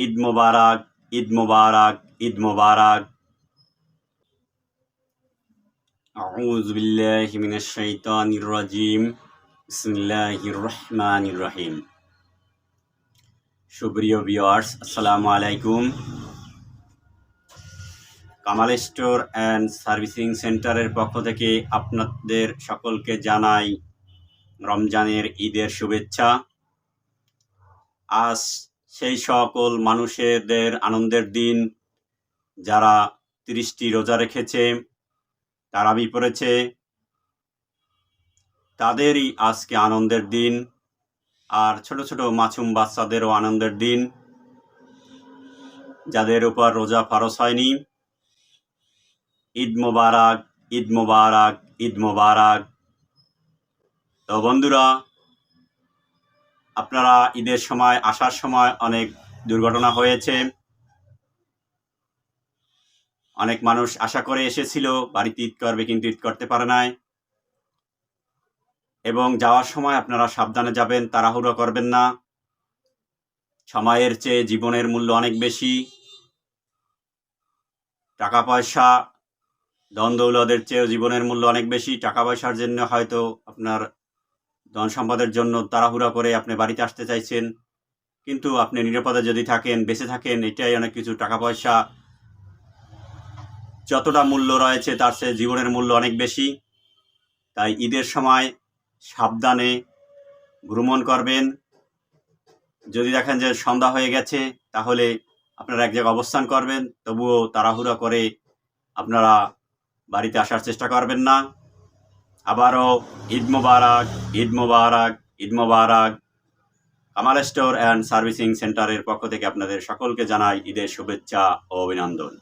ঈদ মোবারক, ঈদ মোবারক, ঈদ মোবারক। আউযু বিল্লাহি মিনাশ শাইতানির রাজিম। বিসমিল্লাহির রহমানির রহিম। সুপ্রিয় ভিউয়ার্স, আসসালামু আলাইকুম। কামাল স্টোর অ্যান্ড সার্ভিসিং সেন্টারের পক্ষ থেকে আপনাদের সকলকে জানাই রমজানের ঈদের শুভেচ্ছা। আজ সেই সকল মানুষদের আনন্দের দিন যারা 30টি রোজা রেখেছে, তারাবি পড়েছে, তাদেরই আজকে আনন্দের দিন। আর ছোট ছোট মাসুম বাচ্চাদেরও আনন্দের দিন, যাদের উপর রোজা ফরজ হয়নি। ঈদ মোবারক, ঈদ মোবারক, ঈদ মোবারক। তো বন্ধুরা, আপনারা ঈদের সময় আসার সময় অনেক দুর্ঘটনা হয়েছে। অনেক মানুষ আশা করে এসেছিল বাড়িতে ঈদ করবে, কিন্তু ঈদ করতে পারে নাই। এবং যাওয়ার সময় আপনারা সাবধানে যাবেন, তাড়াহুড়ো করবেন না। সময়ের চেয়ে জীবনের মূল্য অনেক বেশি। টাকা পয়সা, ধন দৌলতের চেয়েও জীবনের মূল্য অনেক বেশি। টাকা পয়সার জন্য হয়তো আপনার ধন সম্পদের জন্য তাড়াহুড়া করে আপনি বাড়িতে আসতে চাইছেন, কিন্তু আপনি নিরাপদে যদি থাকেন, বেঁচে থাকেন, এটাই অনেক কিছু। টাকা পয়সা যতটা মূল্য রয়েছে তার চেয়ে জীবনের মূল্য অনেক বেশি। তাই ঈদের সময় সাবধানে ভ্রমণ করবেন। যদি দেখেন যে সন্ধ্যা হয়ে গেছে, তাহলে আপনারা এক জায়গায় অবস্থান করবেন, তবুও তাড়াহুড়া করে আপনারা বাড়িতে আসার চেষ্টা করবেন না। আবারও ঈদ মোবারক, ঈদ মোবারক, ঈদ মোবারক। কামাল স্টোর অ্যান্ড সার্ভিসিং সেন্টারের পক্ষ থেকে আপনাদের সকলকে জানাই ঈদের শুভেচ্ছা ও অভিনন্দন।